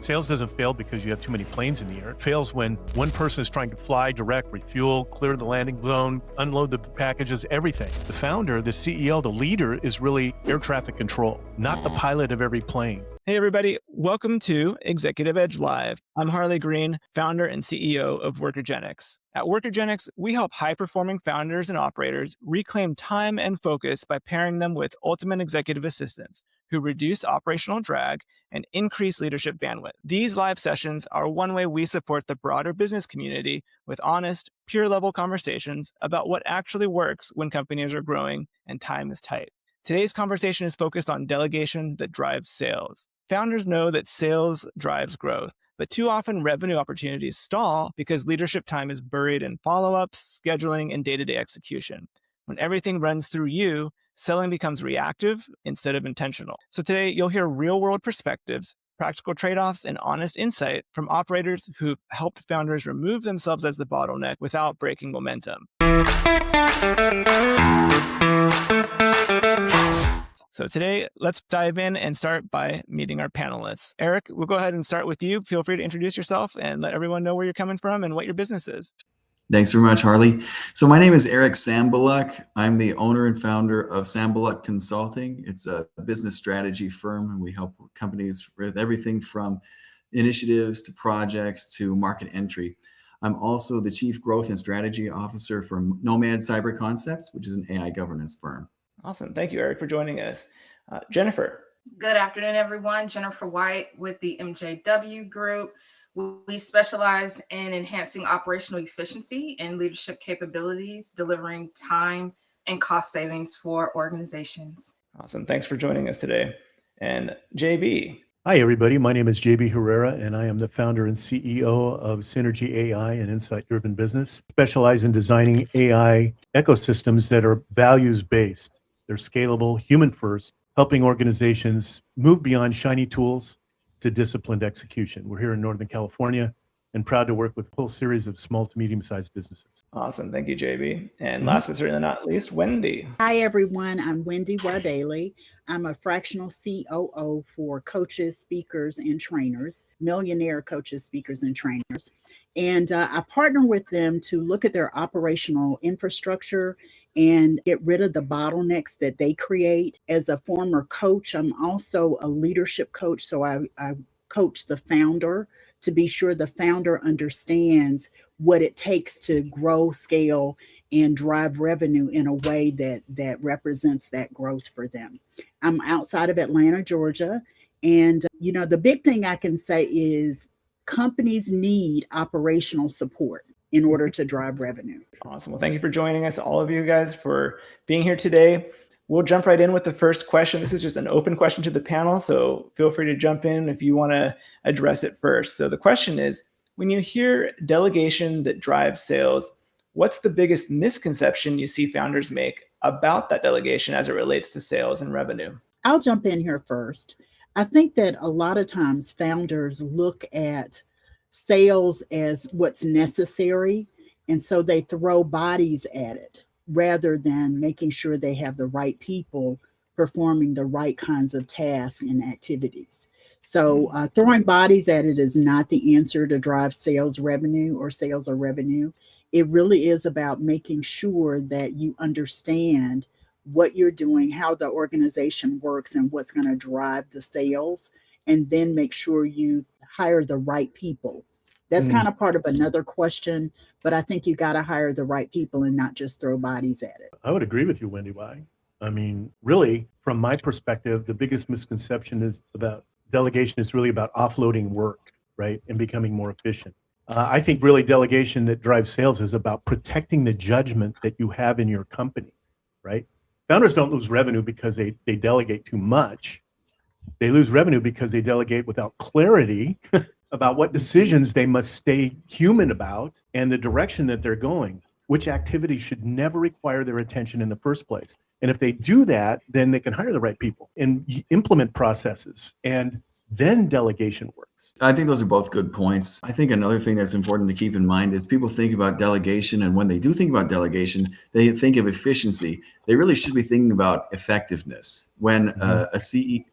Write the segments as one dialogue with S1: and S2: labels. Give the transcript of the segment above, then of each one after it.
S1: Sales doesn't fail because you have too many planes in the air. It fails when one person is trying to fly, direct, refuel, clear the landing zone, unload the packages, everything. The founder, the CEO, the leader is really air traffic control, not the pilot of every plane.
S2: Hey, everybody. Welcome to Executive Edge Live. I'm Harley Green, founder and CEO of Workergenix. At Workergenix, we help high-performing founders and operators reclaim time and focus by pairing them with ultimate executive assistants who reduce operational drag and increase leadership bandwidth. These live sessions are one way we support the broader business community with honest, peer-level conversations about what actually works when companies are growing and time is tight. Today's conversation is focused on delegation that drives sales. Founders know that sales drives growth, but too often revenue opportunities stall because leadership time is buried in follow-ups, scheduling, and day-to-day execution. When everything runs through you, selling becomes reactive instead of intentional. So today, you'll hear real-world perspectives, practical trade-offs, and honest insight from operators who've helped founders remove themselves as the bottleneck without breaking momentum. So today, let's dive in and start by meeting our panelists. Eric, we'll go ahead and start with you. Feel free to introduce yourself and let everyone know where you're coming from and what your business is.
S3: Thanks very much, Harley. So my name is Eric Sambaluk. I'm the owner and founder of Sambaluk Consulting. It's a business strategy firm, and we help companies with everything from initiatives to projects to market entry. I'm also the Chief Growth and Strategy Officer for Nomad Cyber Concepts, which is an AI governance firm.
S2: Awesome. Thank you, Eric, for joining us. Jennifer.
S4: Good afternoon, everyone. Jennifer White with the MJW Group. We specialize in enhancing operational efficiency and leadership capabilities, delivering time and cost savings for organizations.
S2: Awesome. Thanks for joining us today. And JB.
S1: Hi, everybody. My name is JB Herrera, and I am the founder and CEO of Synergi AI and Insight-Driven Business. Specialize in designing AI ecosystems that are values-based. They're scalable, human-first, helping organizations move beyond shiny tools to disciplined execution. We're here in Northern California and proud to work with a whole series of small to medium-sized businesses.
S2: Awesome. Thank you, JB. And last but certainly not least, Wendy.
S5: Hi, everyone. I'm WendyY Bailey. I'm a fractional COO for coaches, speakers, and trainers, millionaire coaches, speakers, and trainers. And I partner with them to look at their operational infrastructure and get rid of the bottlenecks that they create. As a former coach, I'm also a leadership coach. So I coach the founder to be sure the founder understands what it takes to grow, scale, and drive revenue in a way that represents that growth for them. I'm outside of Atlanta, Georgia. And, the big thing I can say is companies need operational support in order to drive revenue.
S2: Awesome. Well, thank you for joining us, all of you guys, for being here today. We'll jump right in with the first question. This is just an open question to the panel, so feel free to jump in if you want to address it first. So the question is, when you hear delegation that drives sales, what's the biggest misconception you see founders make about that delegation as it relates to sales and revenue?
S5: I'll jump in here first. I think that a lot of times founders look at sales as what's necessary, and so they throw bodies at it rather than making sure they have the right people performing the right kinds of tasks and activities. So throwing bodies at it is not the answer to drive sales revenue or sales or revenue. It really is about making sure that you understand what you're doing, how the organization works, and what's going to drive the sales, and then make sure you hire the right people. That's kind of part of another question, but I think you got to hire the right people and not just throw bodies at it.
S1: I would agree with you, WendyY. I mean, really, from my perspective, the biggest misconception is about delegation is really about offloading work, right, and becoming more efficient. I think really delegation that drives sales is about protecting the judgment that you have in your company, right? Founders don't lose revenue because they delegate too much. They lose revenue because they delegate without clarity about what decisions they must stay human about and the direction that they're going, which activities should never require their attention in the first place. And if they do that, then they can hire the right people and implement processes and then delegation works.
S3: I think those are both good points. I think another thing that's important to keep in mind is people think about delegation, and when they do think about delegation, they think of efficiency. They really should be thinking about effectiveness. When a CEO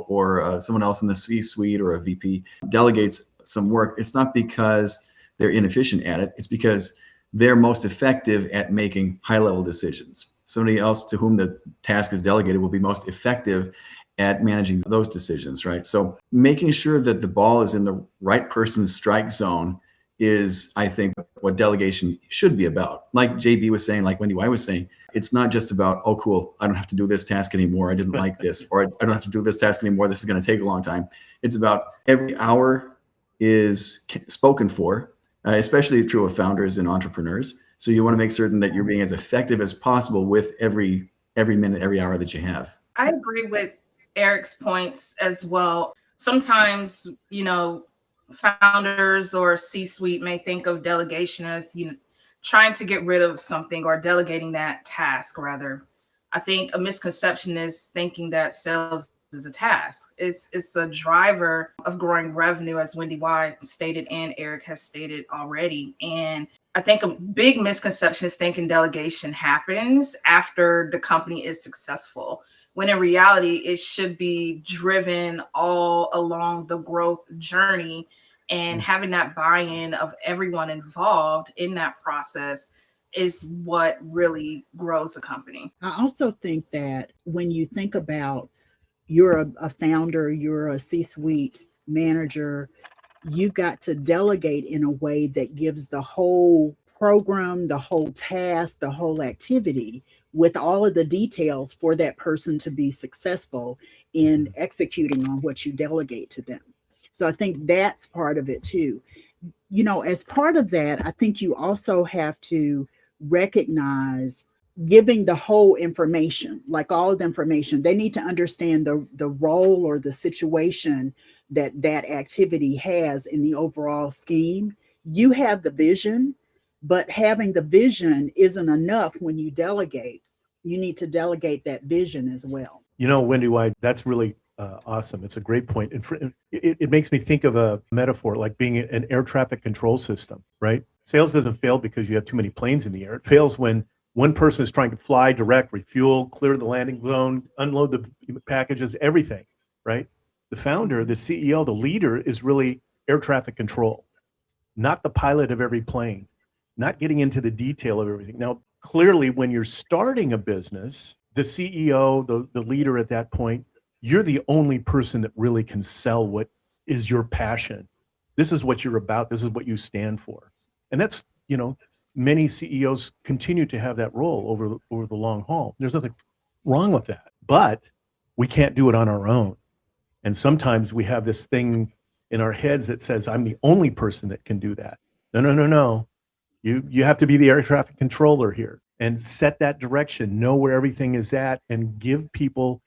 S3: or someone else in the C-suite or a VP delegates some work, it's not because they're inefficient at it. It's because they're most effective at making high-level decisions. Somebody else to whom the task is delegated will be most effective at managing those decisions, right? So making sure that the ball is in the right person's strike zone is, I think, what delegation should be about. Like JB was saying, like WendyY was saying, it's not just about, oh, cool, I don't have to do this task anymore. I didn't like this, or I don't have to do this task anymore. This is going to take a long time. It's about every hour is spoken for, especially true of founders and entrepreneurs. So you want to make certain that you're being as effective as possible with every minute, every hour that you have.
S4: I agree with Eric's points as well. Sometimes, founders or C-suite may think of delegation as, trying to get rid of something or delegating that task, rather. I think a misconception is thinking that sales is a task. It's a driver of growing revenue, as WendyY stated and Eric has stated already. And I think a big misconception is thinking delegation happens after the company is successful, when in reality, it should be driven all along the growth journey, and having that buy-in of everyone involved in that process is what really grows the company.
S5: I also think that when you think about you're a founder, you're a C-suite manager, you've got to delegate in a way that gives the whole program, the whole task, the whole activity with all of the details for that person to be successful in executing on what you delegate to them. So I think that's part of it too. As part of that, I think you also have to recognize giving the whole information, like all of the information. They need to understand the role or the situation that activity has in the overall scheme. You have the vision, but having the vision isn't enough when you delegate. You need to delegate that vision as well.
S1: WendyY, that's really awesome. It's a great point. And it makes me think of a metaphor like being an air traffic control system, right? Sales doesn't fail because you have too many planes in the air. It fails when one person is trying to fly, direct, refuel, clear the landing zone, unload the packages, everything, right? The founder, the CEO, the leader is really air traffic control, not the pilot of every plane, not getting into the detail of everything. Now, clearly, when you're starting a business, the CEO, the leader at that point, you're the only person that really can sell what is your passion. This is what you're about. This is what you stand for. And that's, many CEOs continue to have that role over the long haul. There's nothing wrong with that, but we can't do it on our own. And sometimes we have this thing in our heads that says, I'm the only person that can do that. No. You have to be the air traffic controller here and set that direction, know where everything is at, and give people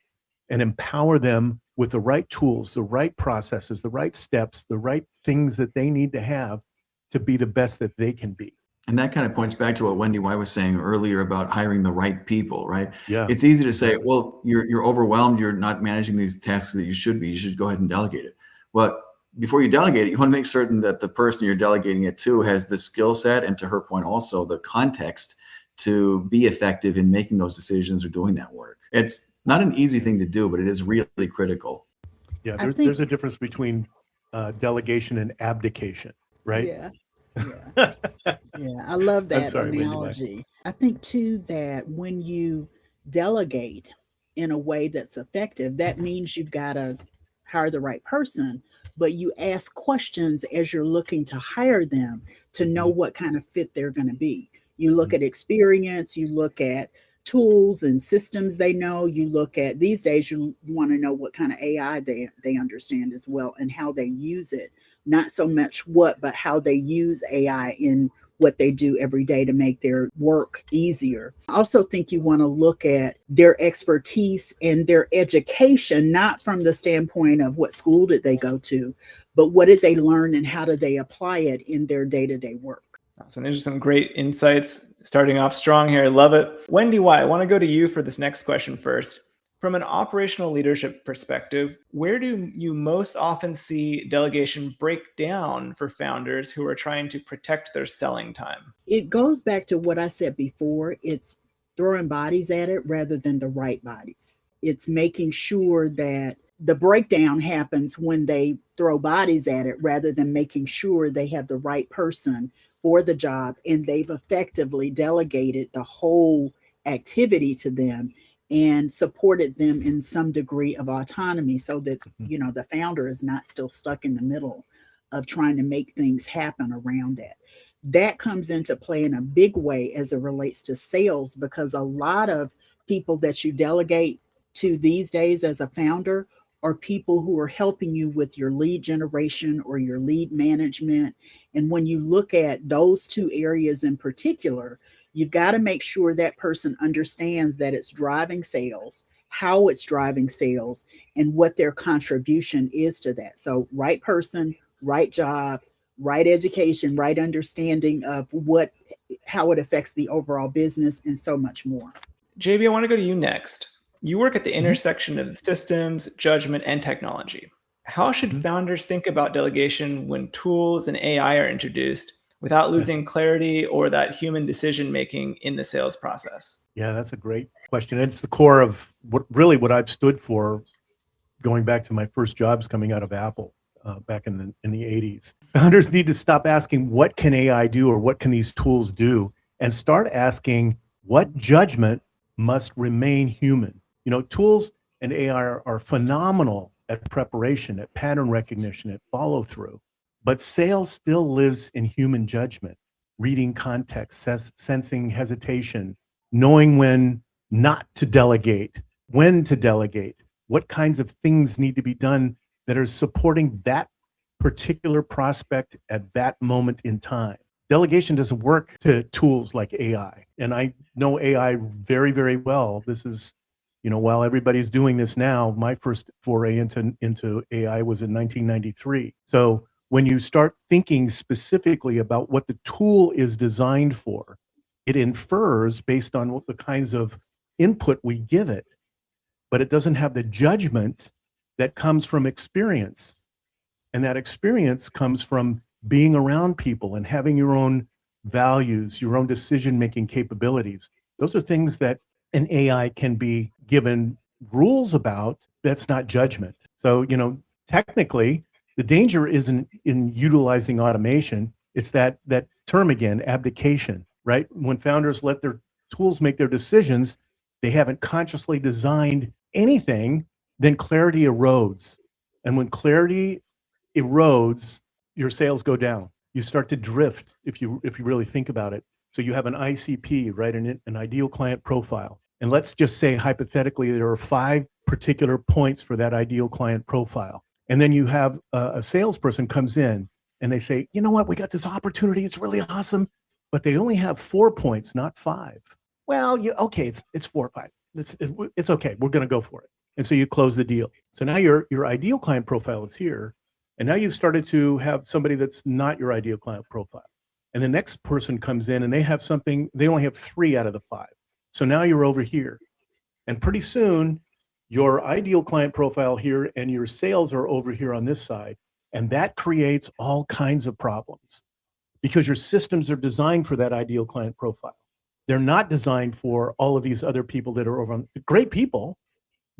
S1: and empower them with the right tools, the right processes, the right steps, the right things that they need to have to be the best that they can be.
S3: And that kind of points back to what WendyY was saying earlier about hiring the right people, right?
S1: Yeah.
S3: It's easy to say, well, you're overwhelmed. You're not managing these tasks that you should be. You should go ahead and delegate it. But before you delegate it, you want to make certain that the person you're delegating it to has the skill set, and to her point, also the context to be effective in making those decisions or doing that work. It's not an easy thing to do, but it is really critical.
S1: Yeah, there's a difference between delegation and abdication, right?
S5: Yeah. I love that analogy. I think too that when you delegate in a way that's effective, that means you've got to hire the right person, but you ask questions as you're looking to hire them to know what kind of fit they're going to be. You look at experience, you look at tools and systems they know, you look at, these days you want to know what kind of AI they understand as well, and how they use it. Not so much what, but how they use AI in what they do every day to make their work easier. I also think you want to look at their expertise and their education, not from the standpoint of what school did they go to, but what did they learn and how do they apply it in their day-to-day work.
S2: Awesome. There's some great insights starting off strong here. I love it. WendyY, I want to go to you for this next question first. From an operational leadership perspective, where do you most often see delegation break down for founders who are trying to protect their selling time?
S5: It goes back to what I said before. It's throwing bodies at it rather than the right bodies. It's making sure that the breakdown happens when they throw bodies at it rather than making sure they have the right person for the job and they've effectively delegated the whole activity to them and supported them in some degree of autonomy so that, the founder is not still stuck in the middle of trying to make things happen around that. That comes into play in a big way as it relates to sales, because a lot of people that you delegate to these days as a founder are people who are helping you with your lead generation or your lead management. And when you look at those two areas in particular, you've got to make sure that person understands that it's driving sales, how it's driving sales, and what their contribution is to that. So right person, right job, right education, right understanding of how it affects the overall business, and so much more.
S2: JB, I want to go to you next. You work at the intersection of systems, judgment, and technology. How should founders think about delegation when tools and AI are introduced without losing clarity or that human decision-making in the sales process?
S1: Yeah, that's a great question. It's the core of what I've stood for, going back to my first jobs coming out of Apple back in the 80s. Founders need to stop asking, what can AI do or what can these tools do? And start asking, what judgment must remain human? Tools and AI are phenomenal at preparation, at pattern recognition, at follow through, but sales still lives in human judgment, reading context, sensing hesitation, knowing when not to delegate, when to delegate, what kinds of things need to be done that are supporting that particular prospect at that moment in time. Delegation doesn't work to tools like AI. And I know AI very, very well. This is, while everybody's doing this now, my first foray into AI was in 1993. So when you start thinking specifically about what the tool is designed for, it infers based on what the kinds of input we give it, but it doesn't have the judgment that comes from experience. And that experience comes from being around people and having your own values, your own decision-making capabilities. Those are things that an AI can be given rules about. That's not judgment. So, technically, the danger isn't in utilizing automation. It's that term again, abdication, right? When founders let their tools make their decisions, they haven't consciously designed anything, then clarity erodes. And when clarity erodes, your sales go down. You start to drift if you really think about it. So you have an ICP, right? An ideal client profile. And let's just say hypothetically, there are 5 particular points for that ideal client profile. And then you have a salesperson comes in and they say, you know what, we got this opportunity. It's really awesome. But they only have 4 points, not 5. Well, okay, it's 4 or 5. It's okay. We're going to go for it. And so you close the deal. So now your ideal client profile is here. And now you've started to have somebody that's not your ideal client profile. And the next person comes in and they have something, they only have 3 out of the 5. So now you're over here. And pretty soon, your ideal client profile here and your sales are over here on this side. And that creates all kinds of problems because your systems are designed for that ideal client profile. They're not designed for all of these other people that are over on, great people,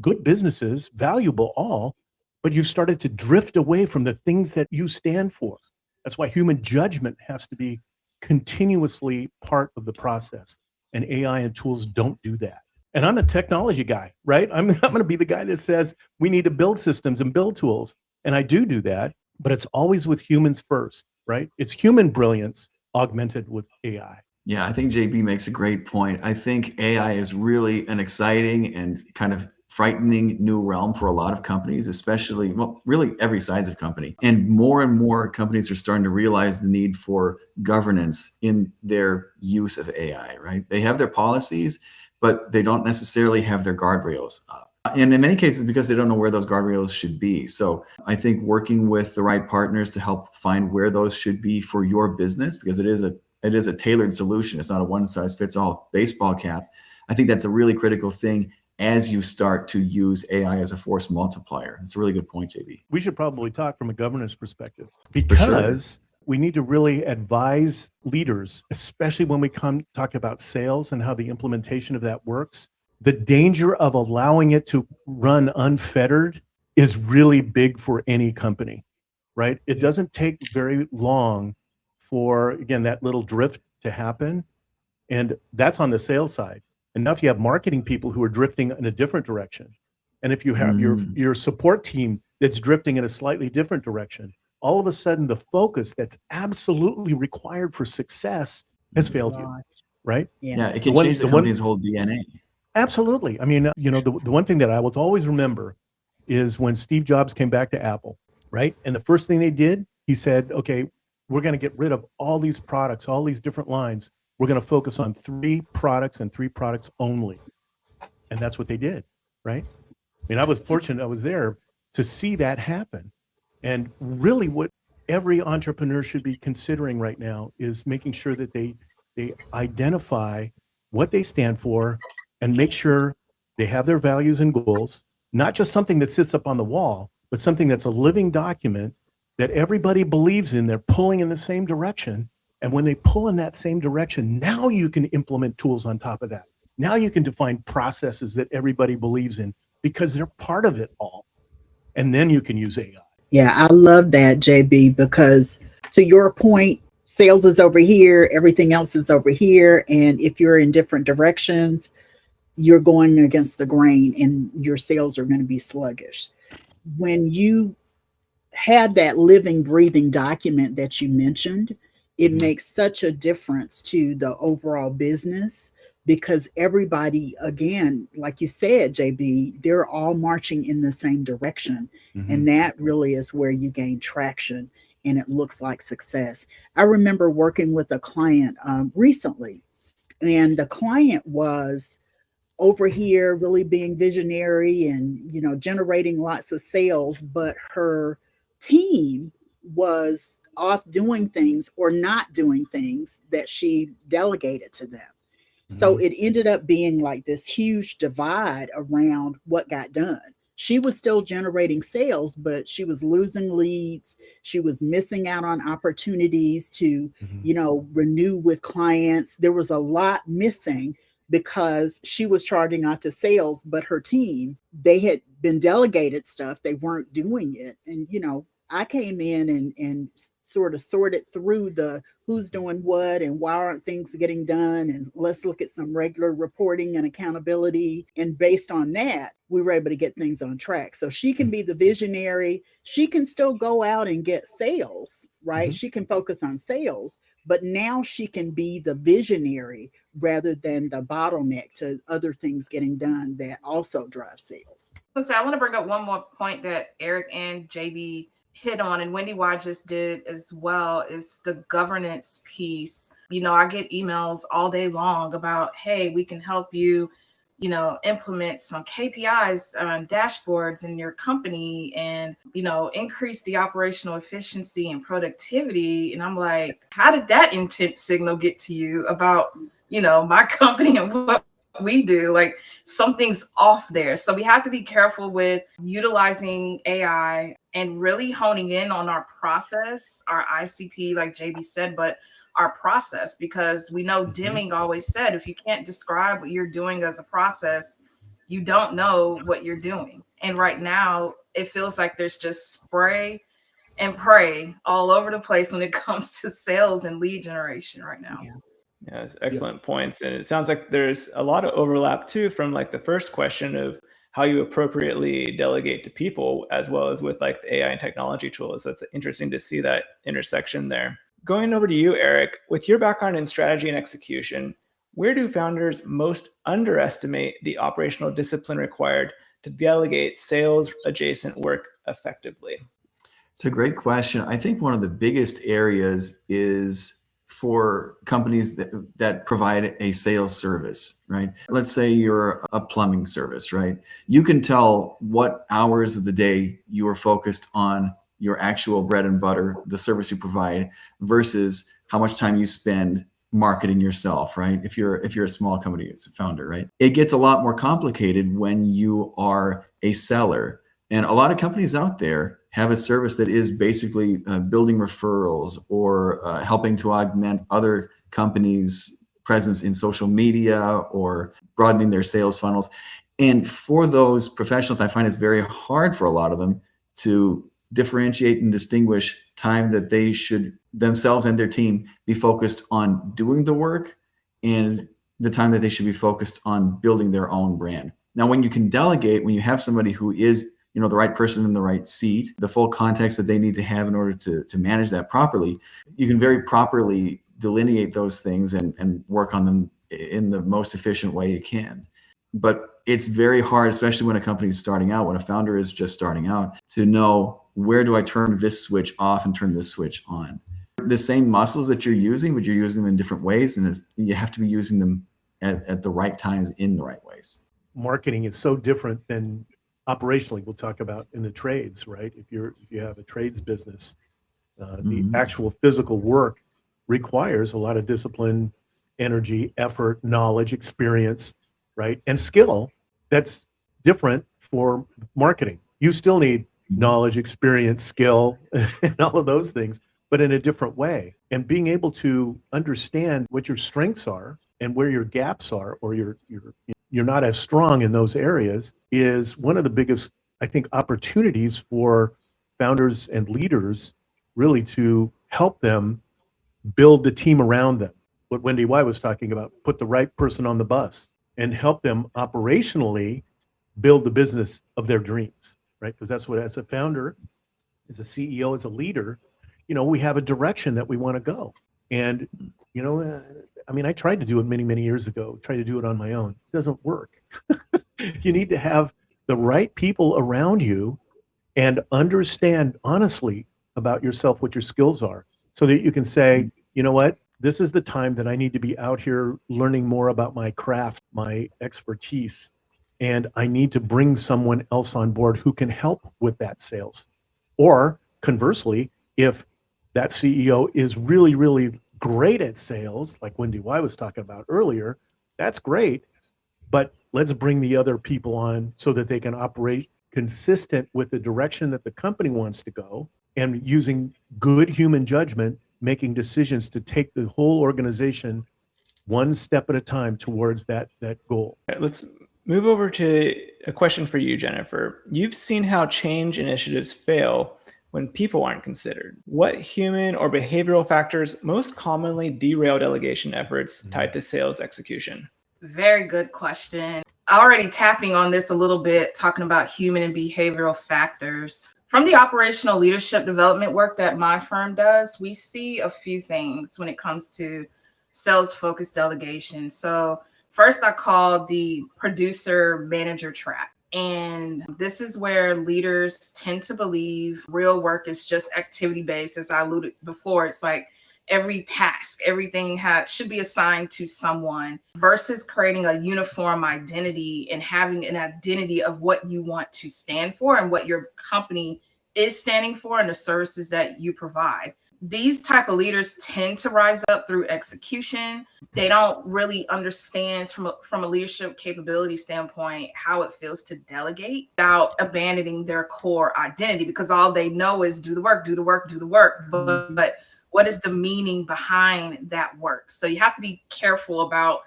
S1: good businesses, valuable all, but you've started to drift away from the things that you stand for. That's why human judgment has to be continuously part of the process. And AI and tools don't do that. And I'm a technology guy, right? I'm going to be the guy that says we need to build systems and build tools. And I do that, but it's always with humans first, right? It's human brilliance augmented with AI.
S3: Yeah, I think JB makes a great point. I think AI is really an exciting and kind of frightening new realm for a lot of companies, especially, well, really every size of company. And more companies are starting to realize the need for governance in their use of AI, right? They have their policies, but they don't necessarily have their guardrails up. And in many cases, because they don't know where those guardrails should be. So I think working with the right partners to help find where those should be for your business, because it is a tailored solution. It's not a one size fits all baseball cap. I think that's a really critical thing as you start to use AI as a force multiplier. It's a really good point, JB.
S1: We should probably talk from a governance perspective
S3: For sure.
S1: because we need to really advise leaders, especially when we come talk about sales and how the implementation of that works. The danger of allowing it to run unfettered is really big for any company, right? It doesn't take very long for, again, that little drift to happen. And that's on the sales side. And now if you have marketing people who are drifting in a different direction, and if you have your support team that's drifting in a slightly different direction, all of a sudden the focus that's absolutely required for success has failed you, right?
S3: Yeah, it can change the company's whole DNA.
S1: Absolutely. I mean, the one thing that I will always remember is when Steve Jobs came back to Apple, right? And the first thing they did, he said, okay, we're going to get rid of all these products, all these different lines. We're going to focus on 3 products and 3 products only. And that's what they did, right? I mean, I was fortunate, I was there to see that happen. And really what every entrepreneur should be considering right now is making sure that they identify what they stand for and make sure they have their values and goals, not just something that sits up on the wall, but something that's a living document that everybody believes in. They're pulling in the same direction. And when they pull in that same direction, now you can implement tools on top of that. Now you can define processes that everybody believes in because they're part of it all. And then you can use AI.
S5: Yeah, I love that, JB, because to your point, sales is over here, everything else is over here. And if you're in different directions, you're going against the grain and your sales are going to be sluggish. When you have that living, breathing document that you mentioned, it makes such a difference to the overall business because everybody, again, like you said, JB, they're all marching in the same direction. And that really is where you gain traction and it looks like success. I remember working with a client recently, and the client was over here really being visionary and, generating lots of sales, but her team was off doing things or not doing things that she delegated to them. So it ended up being like this huge divide around what got done. She was still generating sales, but she was losing leads. She was missing out on opportunities to, renew with clients. There was a lot missing because she was charging out to sales, but her team, they had been delegated stuff. They weren't doing it. And, I came in and sort of sorted through the who's doing what and why aren't things getting done. And let's look at some regular reporting and accountability. And based on that, we were able to get things on track. So she can be the visionary. She can still go out and get sales, right? She can focus on sales, but now she can be the visionary rather than the bottleneck to other things getting done that also drive sales.
S4: So I want to bring up one more point that Eric and JB hit on, and WendyY just did as well, is the governance piece. I get emails all day long about, hey, we can help you, implement some KPIs on dashboards in your company and, increase the operational efficiency and productivity. And I'm like, how did that intent signal get to you about, my company and what we do? Like, something's off there. So we have to be careful with utilizing AI and really honing in on our process, our ICP, like JB said, but our process, because we know Deming always said, if you can't describe what you're doing as a process, you don't know what you're doing. And right now it feels like there's just spray and pray all over the place when it comes to sales and lead generation right now.
S2: Yeah, excellent points. And it sounds like there's a lot of overlap too from like the first question of how you appropriately delegate to people, as well as with like the AI and technology tools. So it's interesting to see that intersection there. Going over to you, Eric, with your background in strategy and execution, where do founders most underestimate the operational discipline required to delegate sales adjacent work effectively?
S3: It's a great question. I think one of the biggest areas is for companies that provide a sales service, right? Let's say you're a plumbing service, right? You can tell what hours of the day you are focused on your actual bread and butter, the service you provide, versus how much time you spend marketing yourself, right? If you're a small company, it's a founder, right? It gets a lot more complicated when you are a seller. And a lot of companies out there have a service that is basically building referrals or helping to augment other companies' presence in social media or broadening their sales funnels. And for those professionals, I find it's very hard for a lot of them to differentiate and distinguish time that they should themselves and their team be focused on doing the work and the time that they should be focused on building their own brand. Now, when you can delegate, when you have somebody who is the right person in the right seat, the full context that they need to have in order to manage that properly, you can very properly delineate those things and work on them in the most efficient way you can. But it's very hard, especially when a company is starting out, when a founder is just starting out, to know where do I turn this switch off and turn this switch on. The same muscles that you're using, but you're using them in different ways, and you have to be using them at the right times in the right ways.
S1: Marketing is so different than operationally. We'll talk about in the trades, right? If you have a trades business, the actual physical work requires a lot of discipline, energy, effort, knowledge, experience, right? And skill. That's different for marketing. You still need knowledge, experience, skill, and all of those things, but in a different way. And being able to understand what your strengths are and where your gaps are, or you're not as strong in those areas, is one of the biggest, I think, opportunities for founders and leaders really to help them build the team around them. What WendyY was talking about, put the right person on the bus and help them operationally build the business of their dreams, right? Because that's what, as a founder, as a CEO, as a leader, we have a direction that we want to go. And, I tried to do it many, many years ago, tried to do it on my own. It doesn't work. You need to have the right people around you and understand honestly about yourself, what your skills are, so that you can say, you know what, this is the time that I need to be out here learning more about my craft, my expertise, and I need to bring someone else on board who can help with that sales. Or conversely, if that CEO is really, really great at sales, like WendyY was talking about earlier, that's great, but let's bring the other people on so that they can operate consistent with the direction that the company wants to go, and using good human judgment, making decisions to take the whole organization one step at a time towards that goal.
S2: Let's move over to a question for you, Jennifer. You've seen how change initiatives fail when people aren't considered. What human or behavioral factors most commonly derail delegation efforts tied to sales execution?
S4: Very good question. Already tapping on this a little bit, talking about human and behavioral factors. From the operational leadership development work that my firm does, we see a few things when it comes to sales-focused delegation. So first, I call the producer manager trap. And this is where leaders tend to believe real work is just activity-based. As I alluded before, it's like every task, everything should be assigned to someone, versus creating a uniform identity and having an identity of what you want to stand for and what your company is standing for and the services that you provide. These type of leaders tend to rise up through execution. They don't really understand from a leadership capability standpoint how it feels to delegate without abandoning their core identity, because all they know is do the work, do the work, do the work. But what is the meaning behind that work? So you have to be careful about,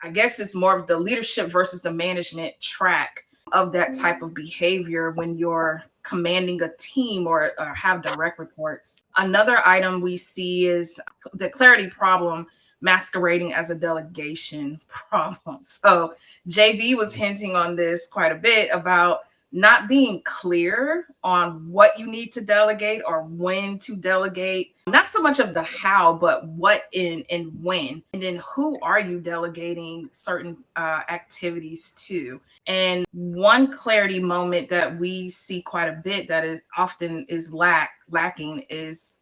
S4: I guess it's more of the leadership versus the management track of that type of behavior when you're commanding a team or have direct reports. Another item we see is the clarity problem masquerading as a delegation problem. So JV was hinting on this quite a bit about not being clear on what you need to delegate or when to delegate. Not so much of the how, but what and when. And then who are you delegating certain activities to? And one clarity moment that we see quite a bit that is often is lacking is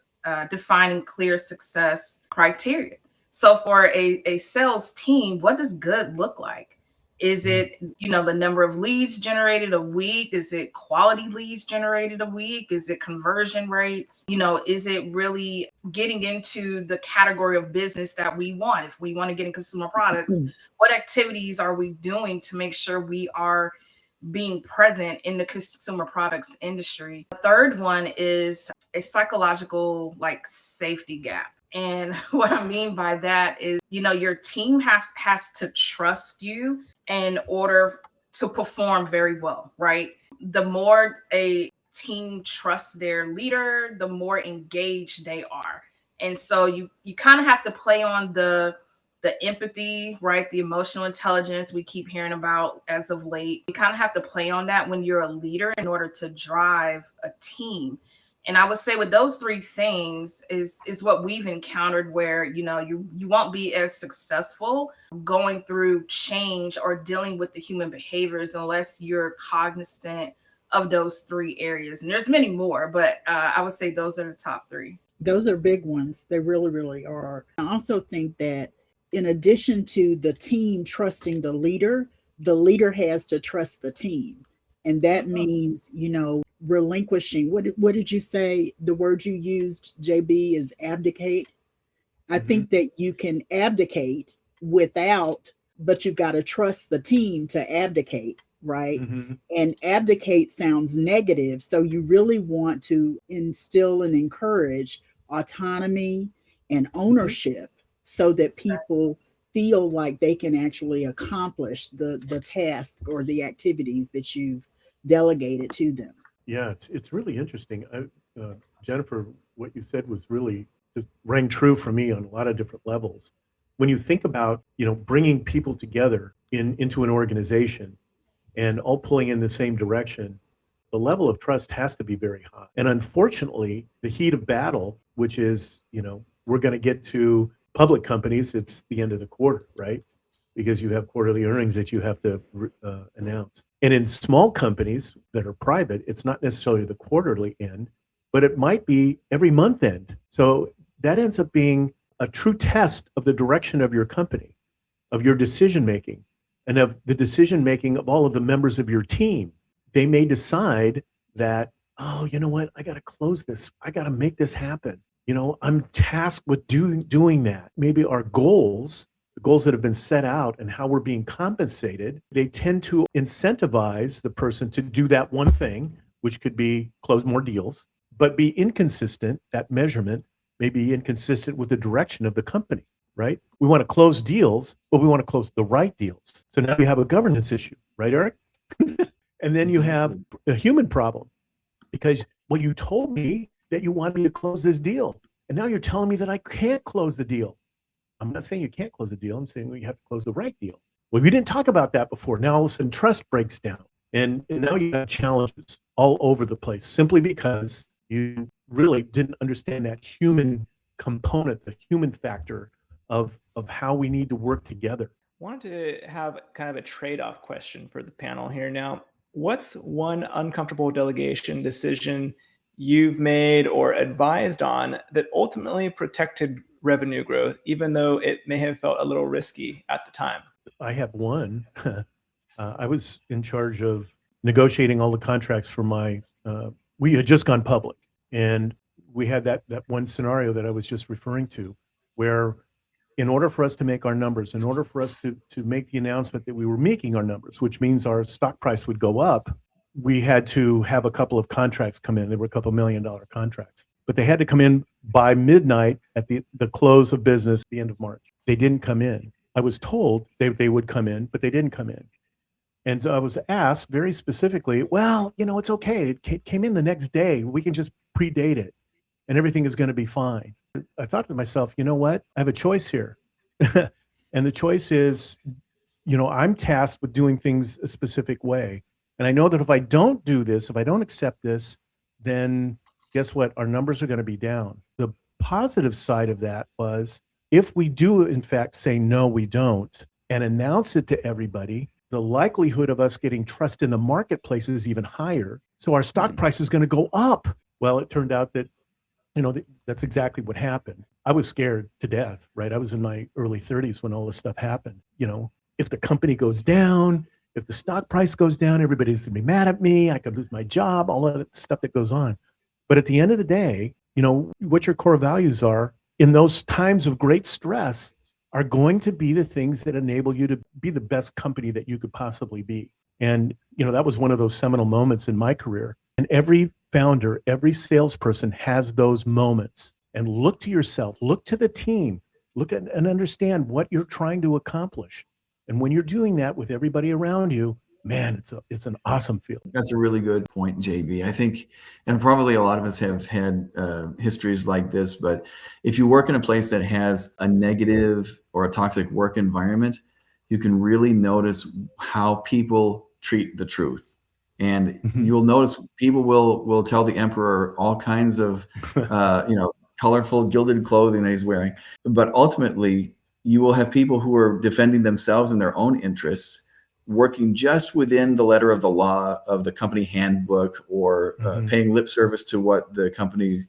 S4: defining clear success criteria. So for a sales team, what does good look like? Is it, the number of leads generated a week? Is it quality leads generated a week? Is it conversion rates? Is it really getting into the category of business that we want? If we want to get in consumer products, what activities are we doing to make sure we are being present in the consumer products industry? The third one is a psychological safety gap. And what I mean by that is, your team has to trust you in order to perform very well, right? The more a team trusts their leader, the more engaged they are. And so you kind of have to play on the empathy, right? The emotional intelligence we keep hearing about as of late. You kind of have to play on that when you're a leader in order to drive a team. And I would say with those three things is what we've encountered where, you won't be as successful going through change or dealing with the human behaviors unless you're cognizant of those three areas. And there's many more, but I would say those are the top three.
S5: Those are big ones. They really, really are. I also think that in addition to the team trusting the leader has to trust the team. And that means, relinquishing. What did you say? The word you used, JB, is abdicate. I think that you can abdicate but you've got to trust the team to abdicate, right? And abdicate sounds negative. So you really want to instill and encourage autonomy and ownership so that people feel like they can actually accomplish the task or the activities that you've delegated to them.
S1: Yeah, it's really interesting. Jennifer, what you said was really just rang true for me on a lot of different levels. When you think about, bringing people together into an organization and all pulling in the same direction, the level of trust has to be very high. And unfortunately, the heat of battle, which is, we're going to get to public companies, it's the end of the quarter, right? Because you have quarterly earnings that you have to announce. And in small companies that are private, it's not necessarily the quarterly end, but it might be every month end. So that ends up being a true test of the direction of your company, of your decision making, and of the decision making of all of the members of your team. They may decide that, oh, you know what, I got to close this. I got to make this happen. I'm tasked with doing that. Maybe our goals, the goals that have been set out and how we're being compensated, they tend to incentivize the person to do that one thing, which could be close more deals, but be inconsistent. That measurement may be inconsistent with the direction of the company, right? We want to close deals, but we want to close the right deals. So now you have a governance issue, right, Eric? And then you have a human problem because, well, you told me that you want me to close this deal. And now you're telling me that I can't close the deal. I'm not saying you can't close the deal. I'm saying we have to close the right deal. Well, we didn't talk about that before. Now all of a sudden trust breaks down. And now you have challenges all over the place simply because you really didn't understand that human component, the human factor of how we need to work together.
S2: I wanted to have kind of a trade-off question for the panel here. Now, what's one uncomfortable delegation decision you've made or advised on that ultimately protected revenue growth, even though it may have felt a little risky at the time?
S1: I have one. I was in charge of negotiating all the contracts for we had just gone public. And we had that one scenario that I was just referring to, where in order for us to make our numbers, in order for us to make the announcement that we were making our numbers, which means our stock price would go up, we had to have a couple of contracts come in. There were a couple $1 million contracts, but they had to come in by midnight at the close of business, the end of March. They didn't come in. I was told they would come in, but they didn't come in. And so I was asked very specifically, well, it's okay. It came in the next day. We can just predate it and everything is going to be fine. I thought to myself, you know what? I have a choice here. And the choice is, I'm tasked with doing things a specific way. And I know that if I don't do this, if I don't accept this, then guess what? Our numbers are going to be down. The positive side of that was if we do, in fact, say, no, we don't, and announce it to everybody, the likelihood of us getting trust in the marketplace is even higher. So our stock price is going to go up. Well, it turned out that, that's exactly what happened. I was scared to death, right? I was in my early 30s when all this stuff happened. if the company goes down, if the stock price goes down, everybody's gonna be mad at me. I could lose my job, all of that stuff that goes on. But at the end of the day, what your core values are in those times of great stress are going to be the things that enable you to be the best company that you could possibly be. And, that was one of those seminal moments in my career. And every founder, every salesperson has those moments. And look to yourself, look to the team, look at and understand what you're trying to accomplish. And when you're doing that with everybody around you, man, it's an awesome feeling.
S3: That's a really good point, JB. I think, and probably a lot of us have had histories like this, but if you work in a place that has a negative or a toxic work environment, you can really notice how people treat the truth. And you'll notice people will tell the emperor all kinds of, colorful gilded clothing that he's wearing. But ultimately, you will have people who are defending themselves and their own interests, working just within the letter of the law of the company handbook, or paying lip service to what the company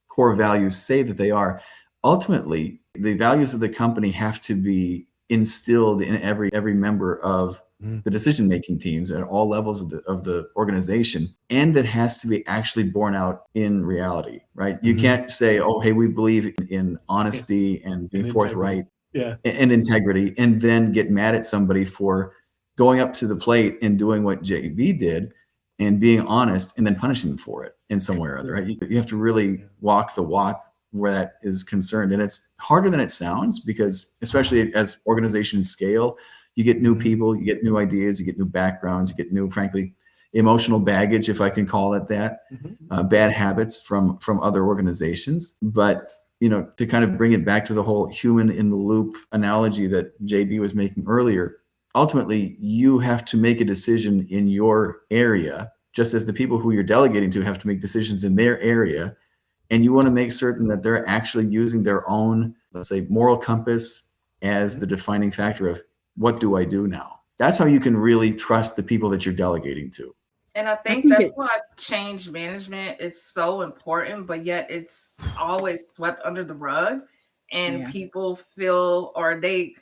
S3: core values say that they are. Ultimately, the values of the company have to be instilled in every member of the decision-making teams at all levels of the organization, and it has to be actually borne out in reality, right? You can't say, oh, hey, we believe in honesty and being forthright and integrity, and then get mad at somebody for going up to the plate and doing what JB did and being honest, and then punishing them for it in some way or other, right? You have to really walk the walk where that is concerned. And it's harder than it sounds, because especially as organizations scale, you get new people, you get new ideas, you get new backgrounds, you get new, frankly, emotional baggage, if I can call it that, bad habits from other organizations. But, to kind of bring it back to the whole human in the loop analogy that JB was making earlier, ultimately, you have to make a decision in your area, just as the people who you're delegating to have to make decisions in their area. And you want to make certain that they're actually using their own, let's say, moral compass as the defining factor of, what do I do now? That's how you can really trust the people that you're delegating to.
S4: And I think that's why change management is so important, but yet it's always swept under the rug, and people feel, or they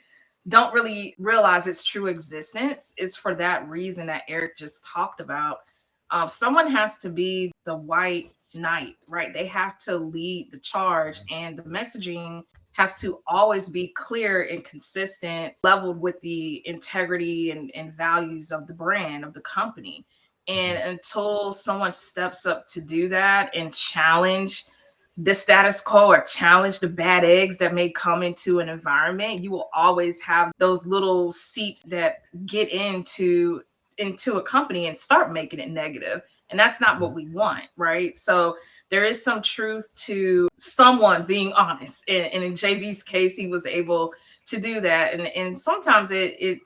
S4: don't really realize its true existence. Is for that reason that Eric just talked about. Someone has to be the white knight, right? They have to lead the charge, and the messaging has to always be clear and consistent, leveled with the integrity and values of the brand, of the company. And until someone steps up to do that and challenge the status quo, or challenge the bad eggs that may come into an environment, you will always have those little seeps that get into a company and start making it negative. And that's not what we want, right? So there is some truth to someone being honest. And in JB's case, he was able to do that. And sometimes it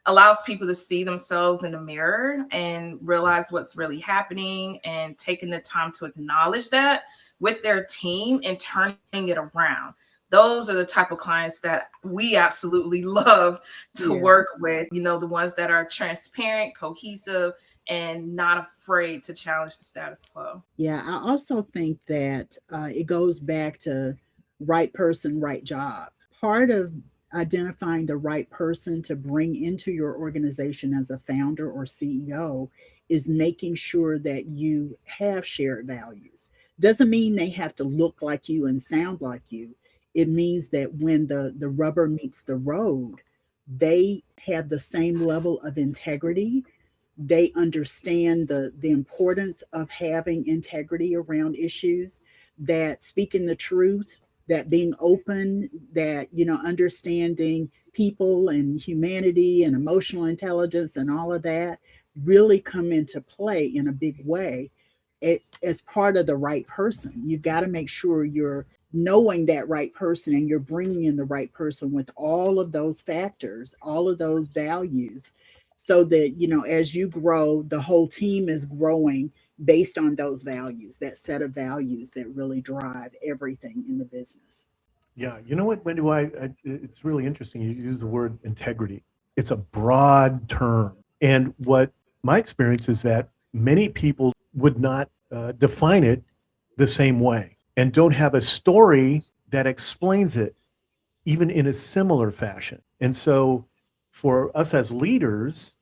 S4: allows people to see themselves in the mirror and realize what's really happening, and taking the time to acknowledge that with their team and turning it around. Those are the type of clients that we absolutely love to work with, the ones that are transparent, cohesive, and not afraid to challenge the status quo.
S5: Yeah, I also think that it goes back to right person, right job. Part of identifying the right person to bring into your organization as a founder or CEO is making sure that you have shared values. Doesn't mean they have to look like you and sound like you. It means that when the rubber meets the road, they have the same level of integrity. They understand the importance of having integrity around issues, that speaking the truth, that being open, that, understanding people and humanity and emotional intelligence and all of that really come into play in a big way. As part of the right person. You've got to make sure you're knowing that right person, and you're bringing in the right person with all of those factors, all of those values, so that, as you grow, the whole team is growing based on those values, that set of values that really drive everything in the business.
S1: Yeah. You know what, WendyY, it's really interesting. You use the word integrity. It's a broad term. And what my experience is that many people would not define it the same way, and don't have a story that explains it even in a similar fashion. And so for us as leaders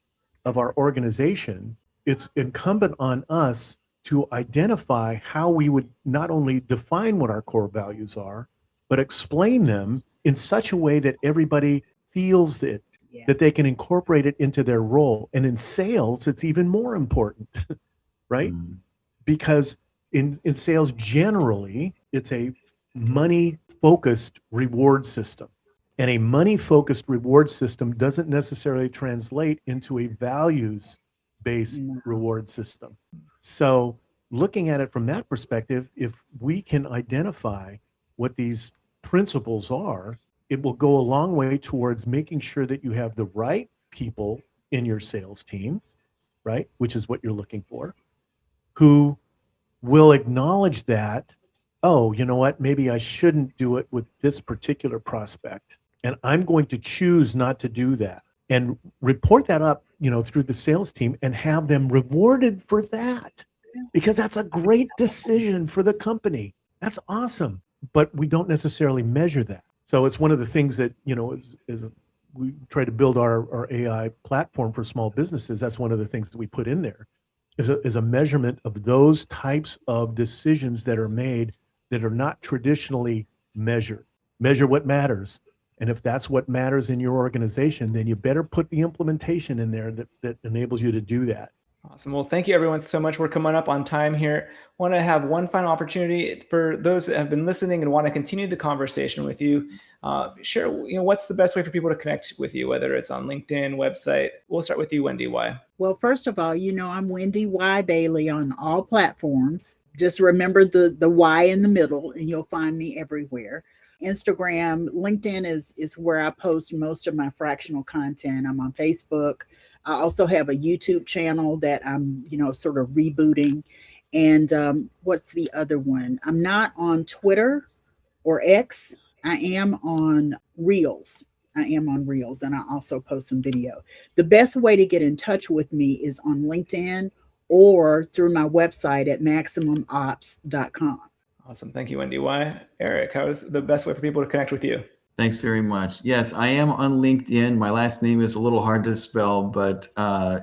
S1: of our organization, it's incumbent on us to identify how we would not only define what our core values are, but explain them in such a way that everybody feels it, that they can incorporate it into their role. And in sales, it's even more important, right? Because in sales, generally, it's a money-focused reward system. And a money-focused reward system doesn't necessarily translate into a values-based reward system. So looking at it from that perspective, if we can identify what these principles are, it will go a long way towards making sure that you have the right people in your sales team, right? Which is what you're looking for, who will acknowledge that, oh, you know what, maybe I shouldn't do it with this particular prospect. And I'm going to choose not to do that, and report that up, through the sales team and have them rewarded for that, because that's a great decision for the company. That's awesome. But we don't necessarily measure that. So it's one of the things that, is we try to build our AI platform for small businesses. That's one of the things that we put in there is a measurement of those types of decisions that are made that are not traditionally measured. Measure what matters. And if that's what matters in your organization, then you better put the implementation in there that enables you to do that.
S2: Awesome. Well, thank you everyone so much. We're coming up on time here. Want to have one final opportunity for those that have been listening and want to continue the conversation with you. Share, what's the best way for people to connect with you, whether it's on LinkedIn, website. We'll start with you, WendyY.
S5: Well, first of all, I'm WendyY Bailey on all platforms. Just remember the Y in the middle and you'll find me everywhere. Instagram, LinkedIn is where I post most of my fractional content. I'm on Facebook. I also have a YouTube channel that I'm, sort of rebooting. And what's the other one? I'm not on Twitter or X. I am on Reels. And I also post some video. The best way to get in touch with me is on LinkedIn or through my website at MaximumOPS.com.
S2: Awesome. Thank you, WendyY. Eric, how is the best way for people to connect with you?
S3: Thanks very much. Yes, I am on LinkedIn. My last name is a little hard to spell, but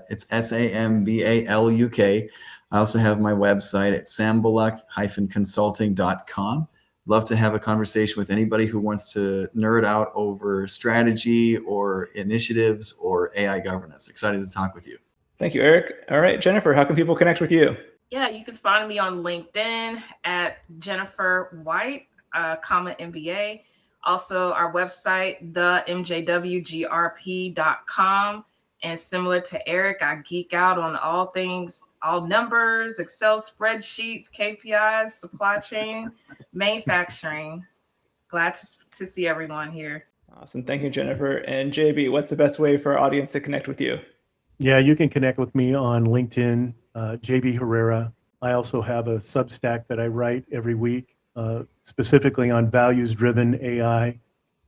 S3: it's Sambaluk. I also have my website at sambaluk-consulting.com. Love to have a conversation with anybody who wants to nerd out over strategy or initiatives or AI governance. Excited to talk with you.
S2: Thank you, Eric. All right, Jennifer, how can people connect with you?
S4: Yeah, you can find me on LinkedIn at Jennifer White, MBA. Also, our website, themjwgrp.com. And similar to Eric, I geek out on all things, all numbers, Excel spreadsheets, KPIs, supply chain, manufacturing. Glad to see everyone here.
S2: Awesome. Thank you, Jennifer. And JB, what's the best way for our audience to connect with you?
S1: Yeah, you can connect with me on LinkedIn, JB Herrera. I also have a Substack that I write every week, specifically on values-driven AI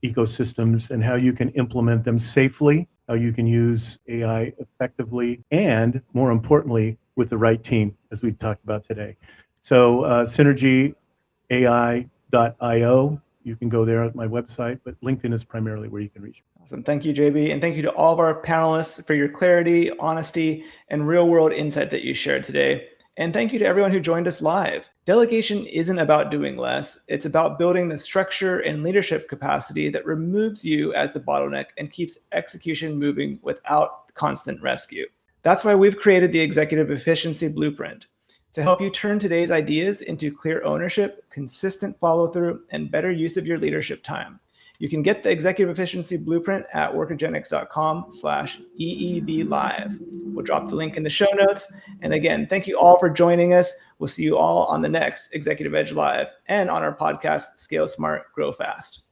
S1: ecosystems and how you can implement them safely, how you can use AI effectively, and more importantly, with the right team, as we've talked about today. So synergiai.io, you can go there at my website, but LinkedIn is primarily where you can reach me.
S2: Awesome. Thank you, JB. And thank you to all of our panelists for your clarity, honesty, and real-world insight that you shared today. And thank you to everyone who joined us live. Delegation isn't about doing less. It's about building the structure and leadership capacity that removes you as the bottleneck and keeps execution moving without constant rescue. That's why we've created the Executive Efficiency Blueprint to help you turn today's ideas into clear ownership, consistent follow-through, and better use of your leadership time. You can get the Executive Efficiency Blueprint at workergenix.com/EEB live. We'll drop the link in the show notes. And again, thank you all for joining us. We'll see you all on the next Executive Edge Live and on our podcast, Scale Smart, Grow Fast.